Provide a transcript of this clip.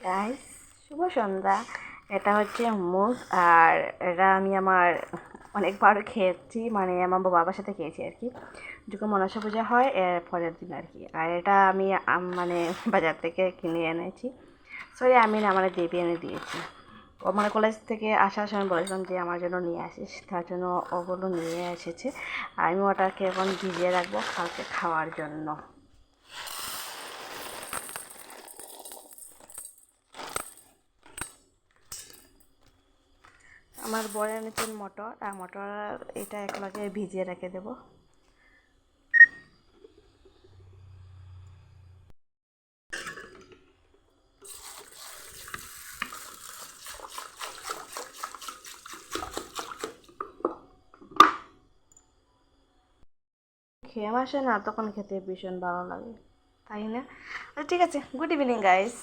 Guys, শুভ সন্ধ্যা। এটা হচ্ছে মুগ, আর এটা আমি আমার অনেকবার খেয়েছি, মানে আমার বাবার সাথে খেয়েছি আর কি, যখন মনসা পূজা হয় এর পরের দিন আর কি। আর এটা আমি মানে বাজার থেকে কিনে এনেছি। সরি, আমি না, আমার দেবী এনে দিয়েছি। ও মানে কলেজ থেকে আসার সময় বলেছিলাম যে আমার জন্য নিয়ে আসিস, তার জন্য ওগুলো নিয়ে এসেছে। আর আমি ওটাকে এখন ভিজিয়ে রাখবো কালকে খাওয়ার জন্য। আমার বর এনেছেন মটর, আর মটর এটা একলাগে ভিজিয়ে রেখে দেবো। খেয়ে আসে না, তখন খেতে ভীষণ ভালো লাগে, তাই না? ঠিক আছে, গুড ইভিনিং গাইস।